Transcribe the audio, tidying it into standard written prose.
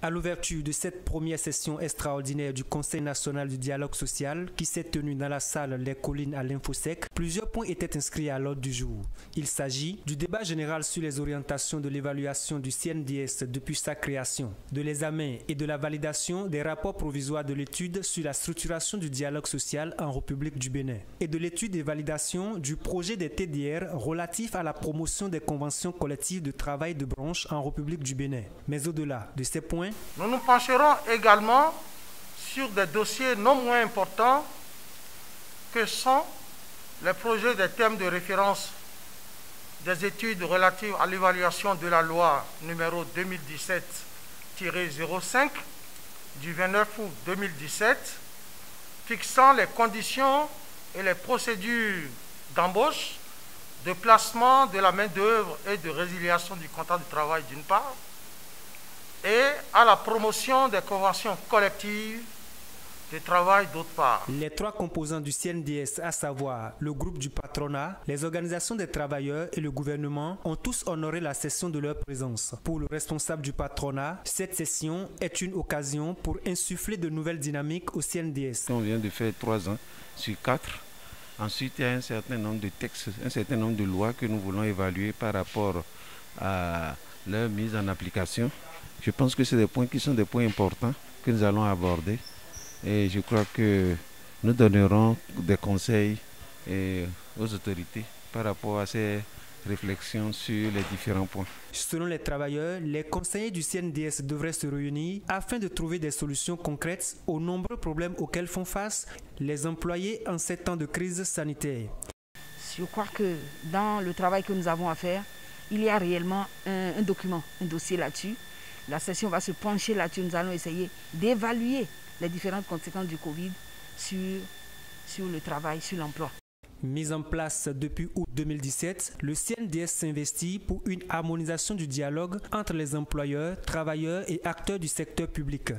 À l'ouverture de cette première session extraordinaire du Conseil national du dialogue social qui s'est tenue dans la salle Les Collines à l'Infosec, plusieurs points étaient inscrits à l'ordre du jour. Il s'agit du débat général sur les orientations de l'évaluation du CNDS depuis sa création, de l'examen et de la validation des rapports provisoires de l'étude sur la structuration du dialogue social en République du Bénin et de l'étude et validation du projet des TDR relatif à la promotion des conventions collectives de travail de branche en République du Bénin. Mais au-delà de ces points, nous nous pencherons également sur des dossiers non moins importants que sont les projets des thèmes de référence des études relatives à l'évaluation de la loi numéro 2017-05 du 29 août 2017 fixant les conditions et les procédures d'embauche, de placement de la main-d'œuvre et de résiliation du contrat de travail d'une part, et à la promotion des conventions collectives de travail d'autre part. Les trois composants du CNDS, à savoir le groupe du patronat, les organisations des travailleurs et le gouvernement, ont tous honoré la session de leur présence. Pour le responsable du patronat, cette session est une occasion pour insuffler de nouvelles dynamiques au CNDS. On vient de faire 3 ans sur 4. Ensuite, il y a un certain nombre de textes, un certain nombre de lois que nous voulons évaluer par rapport à leur mise en application. Je pense que c'est des points qui sont des points importants que nous allons aborder. Et je crois que nous donnerons des conseils aux autorités par rapport à ces réflexions sur les différents points. Selon les travailleurs, les conseillers du CNDS devraient se réunir afin de trouver des solutions concrètes aux nombreux problèmes auxquels font face les employés en ces temps de crise sanitaire. Je crois que dans le travail que nous avons à faire, il y a réellement un document, un dossier là-dessus. La session va se pencher là-dessus. Nous allons essayer d'évaluer les différentes conséquences du Covid sur le travail, sur l'emploi. Mise en place depuis août 2017, le CNDS s'investit pour une harmonisation du dialogue entre les employeurs, travailleurs et acteurs du secteur public.